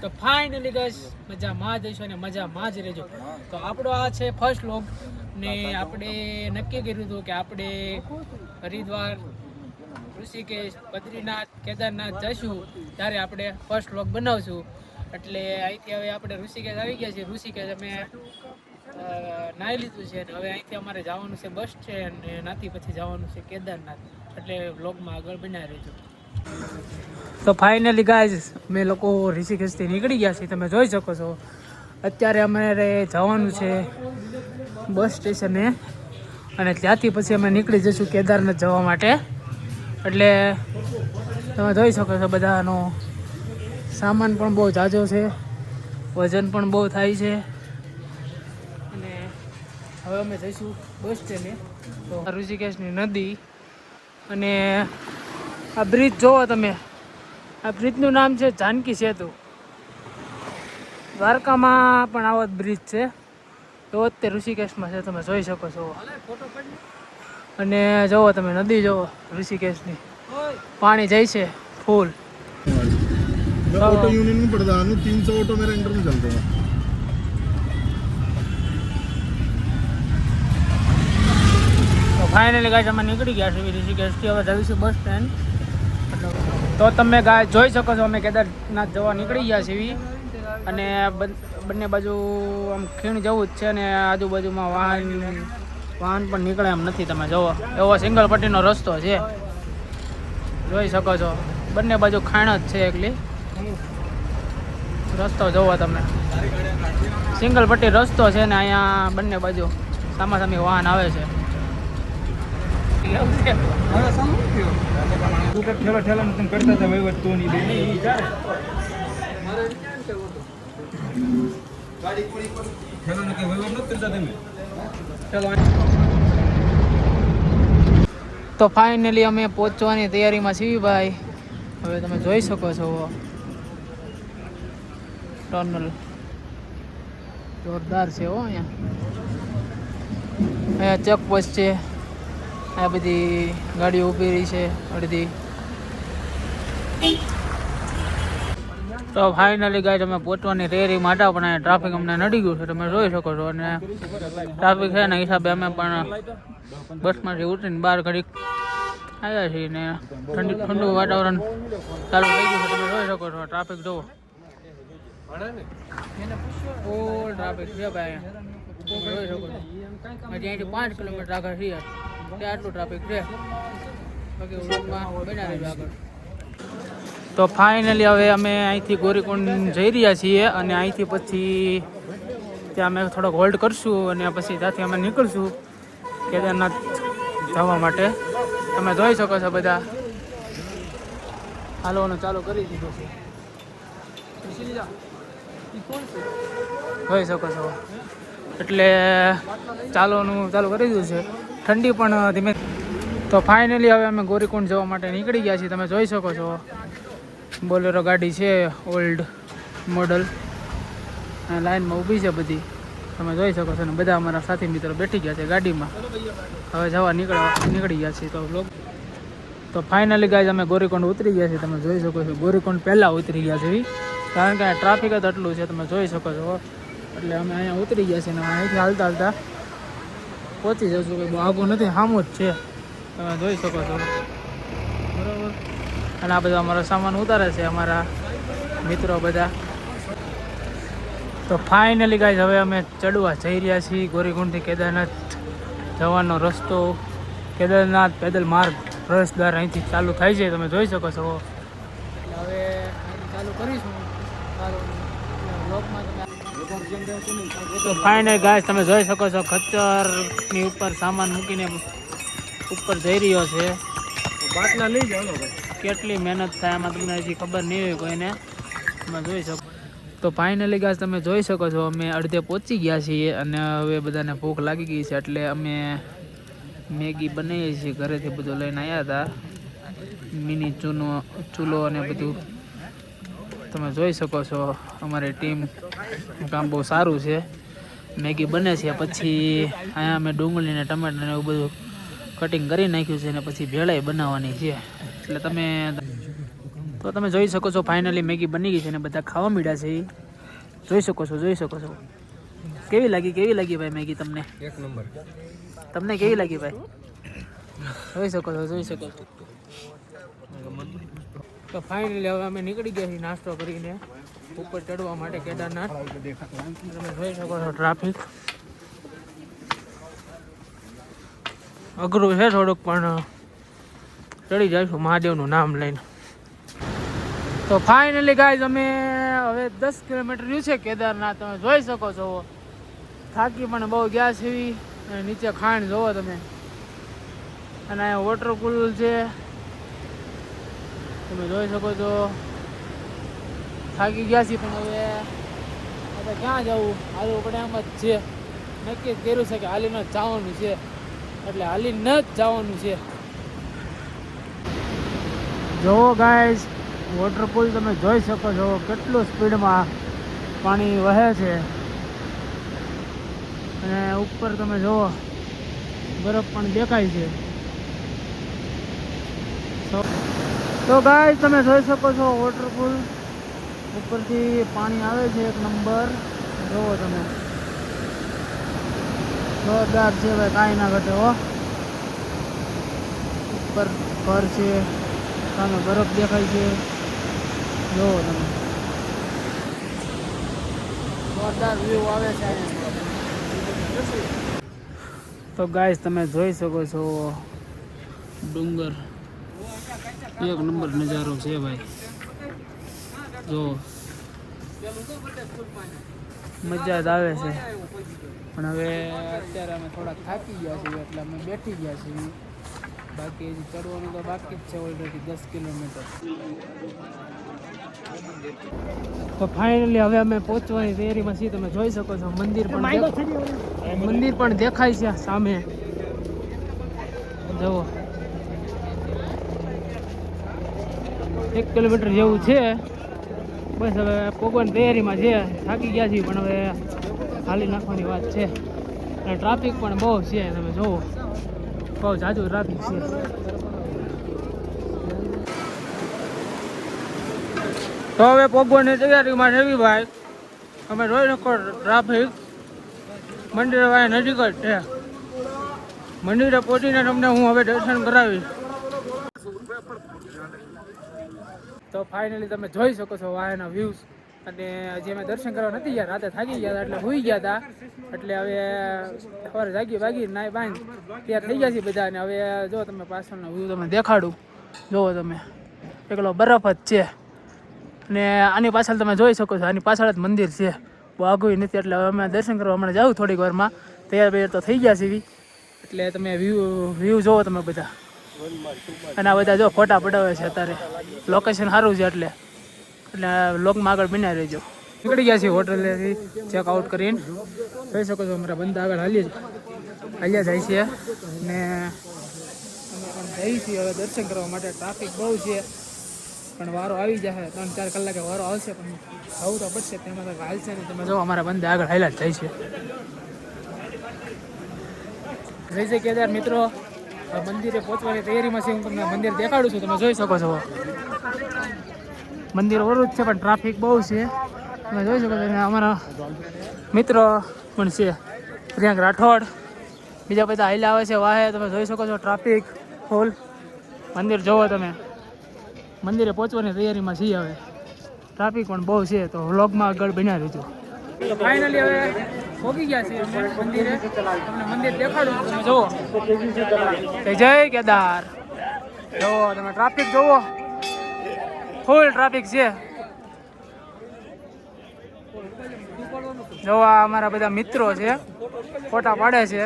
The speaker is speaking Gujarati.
તો ફાઇનલી ગાઈસ મજામાં જ હશો અને મજામાં જ રહેજો. તો આપણો આ છે ફર્સ્ટ વ્લોગ ને આપણે નક્કી કર્યું હતું કે આપણે હરિદ્વાર, ઋષિકેશ, બદ્રીનાથ, કેદારનાથ જઈશું ત્યારે આપણે ફર્સ્ટ વ્લોગ બનાવશું. એટલે અહીંથી હવે આપણે ઋષિકેશ આવી ગયા છીએ. ઋષિકેશ અમે નાહી લીધું છે અને હવે અહીંથી અમારે જવાનું છે બસ છે અને નાથી પછી જવાનું છે કેદારનાથ. એટલે વ્લોગમાં આગળ બનાવી રહેજો. તો ફાઇનલી ગાઈઝ અમે લોકો ઋષિકેશથી નીકળી ગયા છીએ. તમે જોઈ શકો છો અત્યારે અમારે જવાનું છે બસ સ્ટેશને અને ત્યાંથી પછી અમે નીકળી જઈશું કેદારનાથ જવા માટે. એટલે તમે જોઈ શકો છો બધાનો સામાન પણ બહુ ઝાઝો છે, વજન પણ બહુ થાય છે અને હવે અમે જઈશું બસ સ્ટેન્ડે. તો ઋષિકેશની નદી અને આ બ્રિજ જોવો તમે. આ બ્રિજનું નામ છે જાનકી સેતુ. દ્વારકામાં પણ આવો જ બ્રિજ છે, એવો જ તે ઋષિકેશમાં છે. તમે જોઈ શકો છો અને જુઓ તમે નદી જુઓ ઋષિકેશની, પાણી જાય છે ફૂલ. ऑटो यूनियन में प्रधान हूँ, 300 ऑटो मेरे अंडर में चलते हैं. તો ફાઇનલી ગાઈસ અમે નીકળી ગયા છીએ ઋષિકેશથી. હવે જઈશું બસ સ્ટેન્ડ. તો તમે ગાય જોઈ શકો છો અમે કેદારનાથ જવા નીકળી ગયા છીએ અને બંને બાજુ આમ ખીણ જવું જ છે ને આજુબાજુમાં વાહન પણ નીકળે એમ નથી. તમે જુઓ એવો સિંગલ પટ્ટીનો રસ્તો છે, જોઈ શકો છો. બંને બાજુ ખાણ જ છે એકલી. રસ્તો જોવો તમે, સિંગલ પટ્ટી રસ્તો છે ને અહીંયા બંને બાજુ સામાસામી વાહન આવે છે. તો ફાઇનલી અમે પહોંચવાની તૈયારીમાં છીએ ભાઈ. હવે તમે જોઈ શકો છો ટનલ જોરદાર છે હો. અહીંયા ચેકપોસ્ટ છે, આ બધી ગાડીઓ ઊભી રહી છે અડધી. તો ફાઇનલી ગાઈસ અમે પહોંચવાની તૈયારી માટે પણ અહીંયા ટ્રાફિક અમને નડી ગયું છે, તમે જોઈ શકો છો. અને ટ્રાફિક છે ને હિસાબે અમે પણ બસમાંથી ઉતરીને બહાર ઘડીક આવ્યા છીએ ને ઠંડુ વાતાવરણ ચાલુ થઈ ગયું છે. તમે જોઈ શકો છો ટ્રાફિક જુઓ, ફૂલ ટ્રાફિક છે ભાઈ. તમે જોઈ શકો છો હજી અહીંથી 5 કિલોમીટર આગળ છીએ ત્યાં આટલું ટ્રાફિક છે. બાકી રોડમાં બના રહેજો આગળ. તો ફાઇનલી હવે અમે અહીંથી ગોરીકુંડ જઈ રહ્યા છીએ અને અહીંથી પછી ત્યાં અમે થોડોક હોલ્ડ કરશું અને પછી ત્યાંથી અમે નીકળશું કેદારનાથ જવા માટે. તમે જોઈ શકો છો બધા હાલવાનું ચાલુ કરી દીધું છે, જોઈ શકો છો. એટલે ચાલવાનું ચાલુ કરી દીધું છે, ઠંડી પણ ધીમે. તો ફાઇનલી હવે અમે ગોરીકુંડ જવા માટે નીકળી ગયા છીએ. તમે જોઈ શકો છો બોલેરો ગાડી છે ઓલ્ડ મોડલ અને લાઈનમાં ઊભી છે બધી. તમે જોઈ શકો છો ને બધા અમારા સાથી મિત્રો બેઠી ગયા છે ગાડીમાં. હવે જવા નીકળી ગયા છીએ. તો ફાઇનલી ગાઈઝ અમે ગોરીકુંડ ઉતરી ગયા છીએ. તમે જોઈ શકો છો ગોરીકુંડ પહેલાં ઉતરી ગયા છે કારણ કે ટ્રાફિક જ આટલું છે. તમે જોઈ શકો છો એટલે અમે અહીંયા ઉતરી ગયા છીએ ને અહીંથી હાલતા હાલતા પહોંચી જશું. કંઈ બહુ આગું નથી, સામું જ છે. તમે જોઈ શકો છો બરાબર. અને આ બધા અમારો સામાન ઉતારે છે અમારા મિત્રો બધા. તો ફાઇનલી ગાઈઝ હવે અમે ચડવા જઈ રહ્યા છીએ ગોરીકુંડથી કેદારનાથ જવાનો રસ્તો. કેદારનાથ પેદલ માર્ગ પ્રવેશદ્વાર અહીંથી ચાલુ થાય છે. તમે જોઈ શકો છો. એટલે હવે અહીંથી ચાલુ કરીશું. તો ફાઇનલ ગાઈઝ તમે જોઈ શકો છો ખચ્ચરની ઉપર સામાન મૂકીને ઉપર જઈ રહ્યો છે. બાટલા લઈ જાઓ, કેટલી મહેનત થાય એમાં તમને હજી ખબર નહીં હોય કોઈને. તમે જોઈ શકો. તો ફાઇનલી ગાઈઝ તમે જોઈ શકો છો અમે અડધે પહોંચી ગયા છીએ અને હવે બધાને ભૂખ લાગી ગઈ છે એટલે અમે મેગી બનાવીએ છીએ. ઘરેથી બધું લઈને આવ્યા હતા, મિની ચૂલો અને બધું. તમે જોઈ શકો છો અમારી ટીમ કામ બહુ સારું છે. મેગી બને છે પછી અહીંયા અમે ડુંગળી ને ટમેટા ને એવું બધું કટિંગ કરી નાખ્યું છે અને પછી ભેળાઈ બનાવવાની છે. એટલે તમે તો તમે જોઈ શકો છો ફાઇનલી મેગી બની ગઈ છે ને બધા ખાવા માંડ્યા છે ઈ. જોઈ શકો છો કેવી લાગી ભાઈ મેગી તમને? એક નંબર. તમને કેવી લાગી ભાઈ? જોઈ શકો છો તો ફાઇનલી હવે અમે નીકળી ગયા છીએ નાસ્તો કરીને ઉપર ચડવા માટે કેદારનાથ. તમે જોઈ શકો છો ટ્રાફિક અઘરું છે થોડુંક, પણ ચડી જઈશું મહાદેવનું નામ લઈને. તો ફાઇનલી ગાઈઝ અમે હવે 10 કિલોમીટર રહ્યું છે કેદારનાથ. તમે જોઈ શકો છો થાકી પણ બહુ ગયા છે. અને નીચે ખાણ જોવો તમે, અને અહીંયા વોટરપૂલ છે તમે જોઈ શકો છો. થાકી ગયા છીએ પણ હવે આપણે ક્યાં જવું, હાલવું પડે એમ જ છે. નક્કી કર્યું છે કે હાલીને જ જવાનું છે, એટલે હાલીને જ જવાનું છે. જોવો ગાઈઝ વોટરપૂલ તમે જોઈ શકો છો કેટલું સ્પીડમાં પાણી વહે છે. અને ઉપર તમે જુઓ બરફ પણ દેખાય છે. તો ગાઈઝ તમે જોઈ શકો છો વોટરપૂલ ઉપરથી પાણી આવે છે એક નંબર. જુઓ તમે જોરદાર છે ભાઈ, કાંઈ ના ઘટે હો. ઉપર ઘર છે, સામે બરફ દેખાય છે. જોવો તમે જોરદાર વ્યૂ આવે છે. તો ગાઈસ તમે જોઈ શકો છો ડુંગર, એક નંબર નજારો છે ભાઈ. જો મજા જ આવે છે. પણ હવે અત્યારે અમે થોડાક થાકી ગયા છીએ એટલે અમે બેઠી ગયા છીએ. બાકી હજી ચડવાનું તો બાકી જ છે ઓલરેડી 10 કિલોમીટર. તો ફાઇનલી હવે અમે પહોંચવાની તૈયારીમાં છીએ. તમે જોઈ શકો છો મંદિર પણ દેખાય છે સામે. જુઓ 1 કિલોમીટર જેવું છે. બસ હવે પહોંચવાની તૈયારીમાં છે. થાકી ગયા છીએ પણ હવે હાલી નાખવાની વાત છે. અને ટ્રાફિક પણ બહુ છે. તમે જુઓ બહુ જાજુ ટ્રાફિક છે. તો હવે પહોંચવાની તૈયારીમાં છે ભાઈ. અમે જોઈ શકો ટ્રાફિક મંદિર ભાઈ નજીક જ છે. મંદિરે પહોંચીને તમને હું હવે દર્શન કરાવીશ. તો ફાઇનલી તમે જોઈ શકો છો વાયના વ્યૂઝ. અને હજી અમે દર્શન કરવા નથી ગયા, રાતે થાકી ગયા હતા એટલે સૂઈ ગયા હતા. એટલે હવે સવારે જાગી નાઈ બાંધ તૈયાર થઈ ગયા છે બધા. અને હવે જો તમે પાછળનો વ્યૂ તમે દેખાડું. જુઓ તમે એકલો બરફ જ છે. અને આની પાછળ તમે જોઈ શકો છો, આની પાછળ જ મંદિર છે. બહુ આઘું નથી. એટલે હવે અમે દર્શન કરવા હમણાં જાઉં થોડીક વારમાં. તૈયાર તો થઈ ગયા છે. એટલે તમે વ્યૂ જોવો તમે બધા. અને આ બધા જો ફોટા પડાવે છે અત્યારે. લોકેશન સારું છે એટલે લોકમાં આગળ બન્યા રહેજો. નીકળી ગયા છીએ હોટલેથી ચેકઆઉટ કરીને. જોઈ શકો છો અમારા બંદા આગળ હાલ્યા જાય છે. ને અમે પણ જઈએ છીએ હવે દર્શન કરવા માટે. ટ્રાફિક બહુ છે પણ વારો આવી જશે. 3-4 કલાકે વારો આવશે પણ જવું તો પડશે. તેમાં તો હાલશે નહીં. તમે જો અમારા બંદા આગળ હાલ્યા જ જાય છે. જય કેદાર મિત્રો, મંદિરે પહોંચવાની તૈયારીમાં છે. હું તમને મંદિર દેખાડું છું. તમે જોઈ શકો છો મંદિર ઓરું જ છે પણ ટ્રાફિક બહુ છે. તમે જોઈ શકો છો. અમારા મિત્રો પણ છે, પ્રિયાંક રાઠોડ, બીજા બધા હાલ્યા આવે છે વાહે. તમે જોઈ શકો છો ટ્રાફિક ફૂલ. મંદિર જોવો તમે. મંદિરે પહોંચવાની તૈયારીમાં છીએ. હવે ટ્રાફિક પણ બહુ છે તો વ્લોગમાં આગળ બન્યા રહેજો. તો ફાઇનલી હવે પહોંચી ગયા છીએ અમે મંદિરે. તમને મંદિર દેખાડું. તમે જુઓ જય કેદાર. જુઓ તમે ટ્રાફિક જુઓ, ફૂલ ટ્રાફિક છે. જો આ અમારા બધા મિત્રો છે, ફોટા પાડે છે.